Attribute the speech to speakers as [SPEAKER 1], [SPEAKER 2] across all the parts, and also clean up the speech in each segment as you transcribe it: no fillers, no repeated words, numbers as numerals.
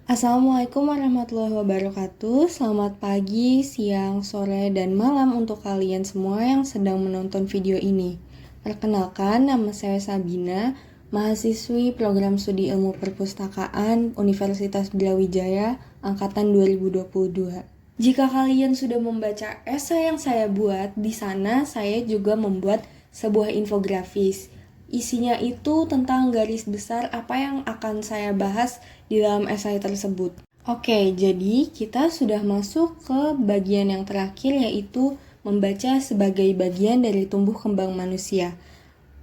[SPEAKER 1] Assalamualaikum warahmatullahi wabarakatuh. Selamat pagi, siang, sore, dan malam untuk kalian semua yang sedang menonton video ini. Perkenalkan, nama saya Sabina, mahasiswi program studi ilmu perpustakaan Universitas Brawijaya angkatan 2022. Jika kalian sudah membaca esai yang saya buat, di sana saya juga membuat sebuah infografis. Isinya itu tentang garis besar apa yang akan saya bahas di dalam esai tersebut. Oke, jadi kita sudah masuk ke bagian yang terakhir, yaitu membaca sebagai bagian dari tumbuh kembang manusia.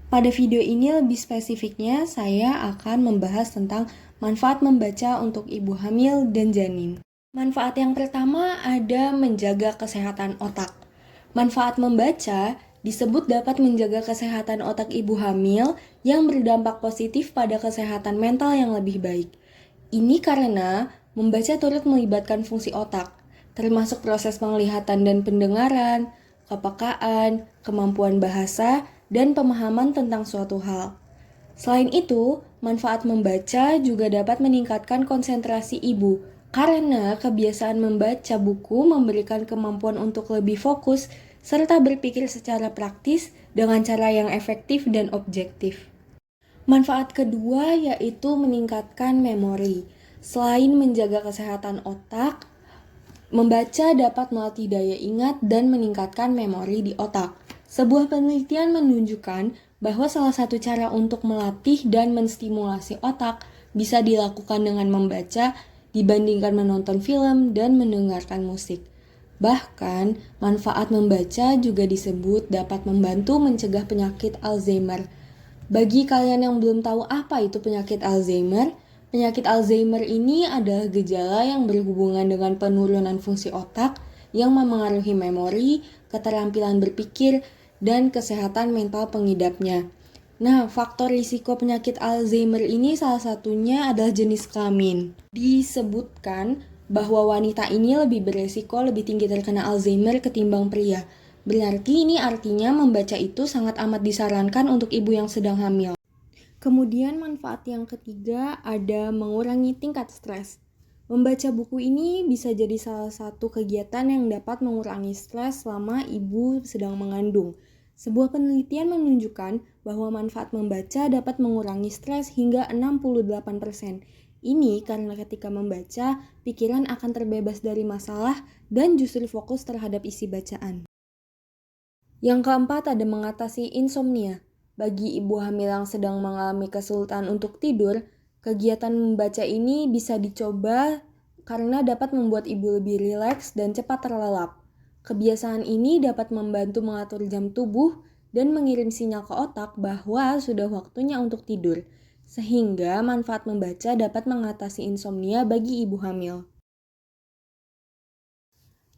[SPEAKER 1] Pada video ini lebih spesifiknya saya akan membahas tentang manfaat membaca untuk ibu hamil dan janin. Manfaat yang pertama ada menjaga kesehatan otak. Manfaat membaca disebut dapat menjaga kesehatan otak ibu hamil yang berdampak positif pada kesehatan mental yang lebih baik. Ini karena membaca turut melibatkan fungsi otak, termasuk proses penglihatan dan pendengaran, kepekaan, kemampuan bahasa, dan pemahaman tentang suatu hal. Selain itu, manfaat membaca juga dapat meningkatkan konsentrasi ibu, karena kebiasaan membaca buku memberikan kemampuan untuk lebih fokus serta berpikir secara praktis dengan cara yang efektif dan objektif. Manfaat kedua yaitu meningkatkan memori. Selain menjaga kesehatan otak, membaca dapat melatih daya ingat dan meningkatkan memori di otak. Sebuah penelitian menunjukkan bahwa salah satu cara untuk melatih dan menstimulasi otak bisa dilakukan dengan membaca dibandingkan menonton film dan mendengarkan musik. Bahkan, manfaat membaca juga disebut dapat membantu mencegah penyakit Alzheimer. Bagi kalian yang belum tahu apa itu penyakit Alzheimer ini adalah gejala yang berhubungan dengan penurunan fungsi otak yang memengaruhi memori, keterampilan berpikir, dan kesehatan mental pengidapnya. Nah, faktor risiko penyakit Alzheimer ini salah satunya adalah jenis kelamin. Disebutkan bahwa wanita ini lebih tinggi terkena Alzheimer ketimbang pria. Berarti ini artinya membaca itu sangat amat disarankan untuk ibu yang sedang hamil. Kemudian manfaat yang ketiga ada mengurangi tingkat stres. Membaca buku ini bisa jadi salah satu kegiatan yang dapat mengurangi stres selama ibu sedang mengandung. Sebuah penelitian menunjukkan bahwa manfaat membaca dapat mengurangi stres hingga 68%. Ini karena ketika membaca, pikiran akan terbebas dari masalah dan justru fokus terhadap isi bacaan. Yang keempat ada mengatasi insomnia. Bagi ibu hamil yang sedang mengalami kesulitan untuk tidur, kegiatan membaca ini bisa dicoba karena dapat membuat ibu lebih rileks dan cepat terlelap. Kebiasaan ini dapat membantu mengatur jam tubuh dan mengirim sinyal ke otak bahwa sudah waktunya untuk tidur, sehingga manfaat membaca dapat mengatasi insomnia bagi ibu hamil.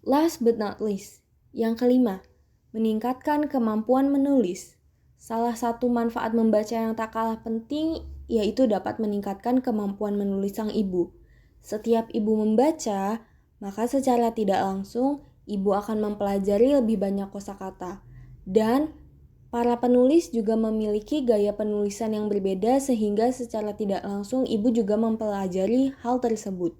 [SPEAKER 1] Last but not least, yang kelima, meningkatkan kemampuan menulis. Salah satu manfaat membaca yang tak kalah penting yaitu dapat meningkatkan kemampuan menulis sang ibu. Setiap ibu membaca, maka secara tidak langsung ibu akan mempelajari lebih banyak kosakata. Dan para penulis juga memiliki gaya penulisan yang berbeda sehingga secara tidak langsung ibu juga mempelajari hal tersebut.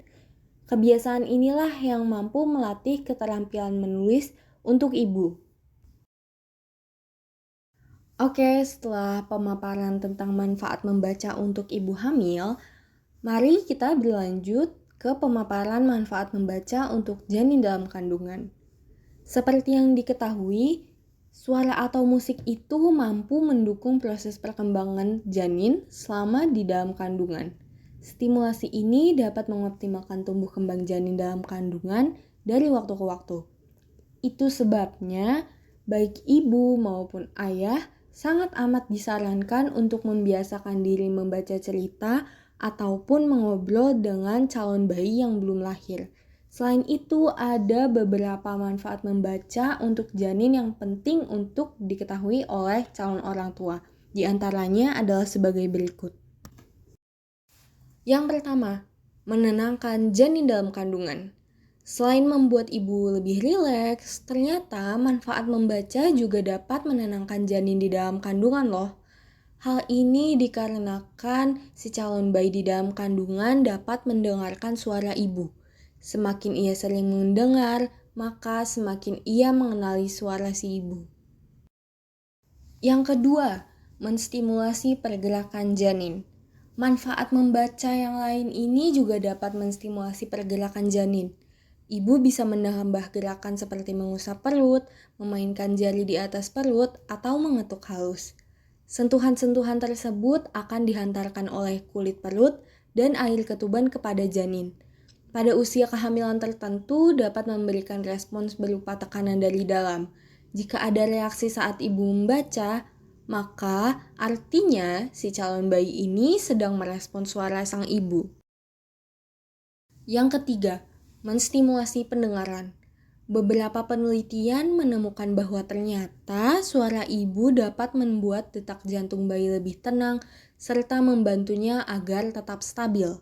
[SPEAKER 1] Kebiasaan inilah yang mampu melatih keterampilan menulis untuk ibu. Oke, setelah pemaparan tentang manfaat membaca untuk ibu hamil, mari kita berlanjut ke pemaparan manfaat membaca untuk janin dalam kandungan. Seperti yang diketahui, suara atau musik itu mampu mendukung proses perkembangan janin selama di dalam kandungan. Stimulasi ini dapat mengoptimalkan tumbuh kembang janin dalam kandungan dari waktu ke waktu. Itu sebabnya baik ibu maupun ayah sangat amat disarankan untuk membiasakan diri membaca cerita ataupun mengobrol dengan calon bayi yang belum lahir. Selain itu, ada beberapa manfaat membaca untuk janin yang penting untuk diketahui oleh calon orang tua. Di antaranya adalah sebagai berikut. Yang pertama, menenangkan janin dalam kandungan. Selain membuat ibu lebih rileks, ternyata manfaat membaca juga dapat menenangkan janin di dalam kandungan loh. Hal ini dikarenakan si calon bayi di dalam kandungan dapat mendengarkan suara ibu. Semakin ia sering mendengar, maka semakin ia mengenali suara si ibu. Yang kedua, menstimulasi pergerakan janin. Manfaat membaca yang lain ini juga dapat menstimulasi pergerakan janin. Ibu bisa menambah gerakan seperti mengusap perut, memainkan jari di atas perut, atau mengetuk halus. Sentuhan-sentuhan tersebut akan dihantarkan oleh kulit perut dan air ketuban kepada janin. Pada usia kehamilan tertentu dapat memberikan respons berupa tekanan dari dalam. Jika ada reaksi saat ibu membaca, maka artinya si calon bayi ini sedang merespons suara sang ibu. Yang ketiga, menstimulasi pendengaran. Beberapa penelitian menemukan bahwa ternyata suara ibu dapat membuat detak jantung bayi lebih tenang serta membantunya agar tetap stabil.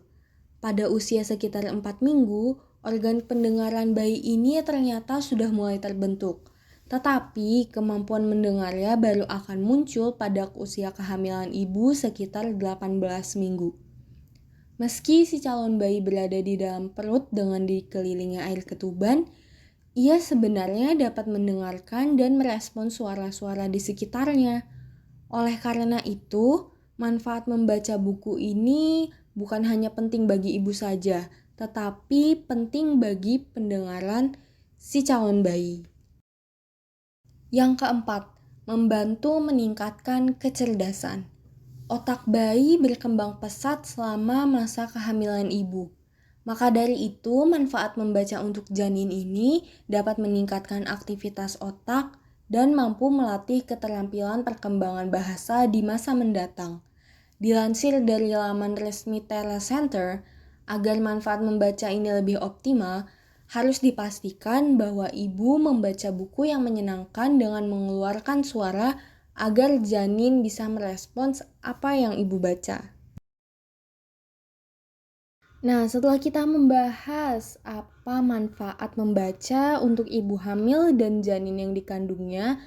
[SPEAKER 1] Pada usia sekitar 4 minggu, organ pendengaran bayi ini ternyata sudah mulai terbentuk. Tetapi kemampuan mendengarnya baru akan muncul pada usia kehamilan ibu sekitar 18 minggu. Meski si calon bayi berada di dalam perut dengan dikelilingi air ketuban, ia sebenarnya dapat mendengarkan dan merespons suara-suara di sekitarnya. Oleh karena itu, manfaat membaca buku ini bukan hanya penting bagi ibu saja, tetapi penting bagi pendengaran si calon bayi. Yang keempat, membantu meningkatkan kecerdasan. Otak bayi berkembang pesat selama masa kehamilan ibu. Maka dari itu, manfaat membaca untuk janin ini dapat meningkatkan aktivitas otak dan mampu melatih keterampilan perkembangan bahasa di masa mendatang. Dilansir dari laman resmi Tera Center, agar manfaat membaca ini lebih optimal, harus dipastikan bahwa ibu membaca buku yang menyenangkan dengan mengeluarkan suara agar janin bisa merespons apa yang ibu baca. Nah, setelah kita membahas apa manfaat membaca untuk ibu hamil dan janin yang dikandungnya,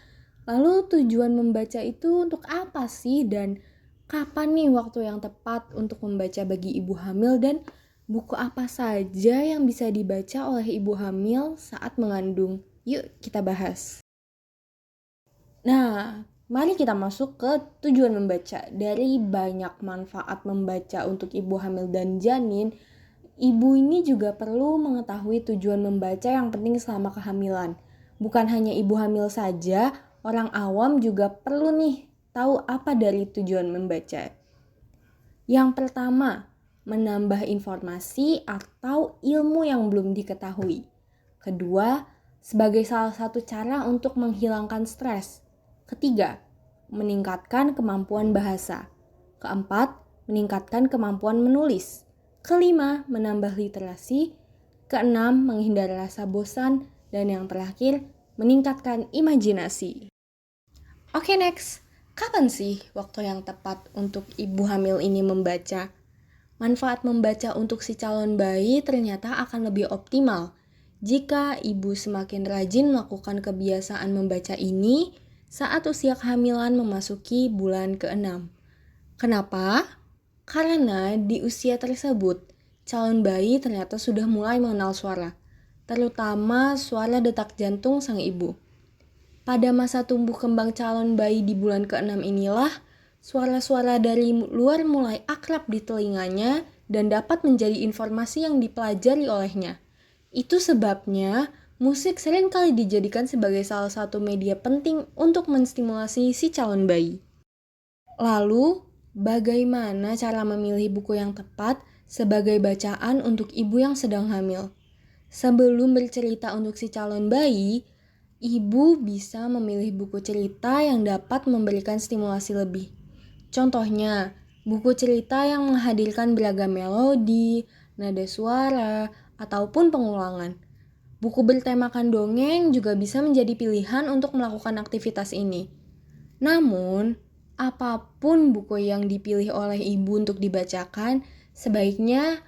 [SPEAKER 1] lalu tujuan membaca itu untuk apa sih dan kapan nih waktu yang tepat untuk membaca bagi ibu hamil dan buku apa saja yang bisa dibaca oleh ibu hamil saat mengandung? Yuk kita bahas. Nah, mari kita masuk ke tujuan membaca. Dari banyak manfaat membaca untuk ibu hamil dan janin, ibu ini juga perlu mengetahui tujuan membaca yang penting selama kehamilan. Bukan hanya ibu hamil saja, orang awam juga perlu nih tahu apa dari tujuan membaca. Yang pertama, menambah informasi atau ilmu yang belum diketahui. Kedua, sebagai salah satu cara untuk menghilangkan stres. Ketiga, meningkatkan kemampuan bahasa. Keempat, meningkatkan kemampuan menulis. Kelima, menambah literasi. Keenam, menghindari rasa bosan. Dan yang terakhir, meningkatkan imajinasi. Oke, next. Kapan sih waktu yang tepat untuk ibu hamil ini membaca? Manfaat membaca untuk si calon bayi ternyata akan lebih optimal jika ibu semakin rajin melakukan kebiasaan membaca ini saat usia kehamilan memasuki bulan ke-6. Kenapa? Karena di usia tersebut, calon bayi ternyata sudah mulai mengenal suara, terutama suara detak jantung sang ibu. Pada masa tumbuh kembang calon bayi di bulan ke-6 inilah, suara-suara dari luar mulai akrab di telinganya dan dapat menjadi informasi yang dipelajari olehnya. Itu sebabnya musik seringkali dijadikan sebagai salah satu media penting untuk menstimulasi si calon bayi. Lalu, bagaimana cara memilih buku yang tepat sebagai bacaan untuk ibu yang sedang hamil? Sebelum bercerita untuk si calon bayi, ibu bisa memilih buku cerita yang dapat memberikan stimulasi lebih. Contohnya, buku cerita yang menghadirkan beragam melodi, nada suara, ataupun pengulangan. Buku bertemakan dongeng juga bisa menjadi pilihan untuk melakukan aktivitas ini. Namun, apapun buku yang dipilih oleh ibu untuk dibacakan, sebaiknya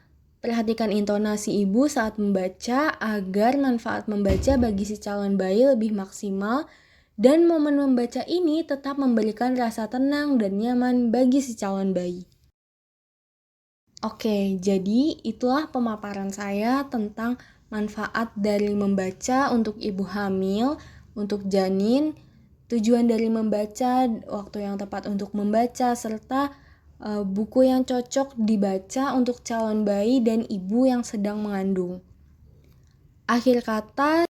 [SPEAKER 1] perhatikan intonasi ibu saat membaca agar manfaat membaca bagi si calon bayi lebih maksimal Dan momen membaca ini tetap memberikan rasa tenang dan nyaman bagi si calon bayi. Oke, jadi itulah pemaparan saya tentang manfaat dari membaca untuk ibu hamil, untuk janin, tujuan dari membaca, waktu yang tepat untuk membaca, serta buku yang cocok dibaca untuk calon bayi dan ibu yang sedang mengandung. Akhir kata,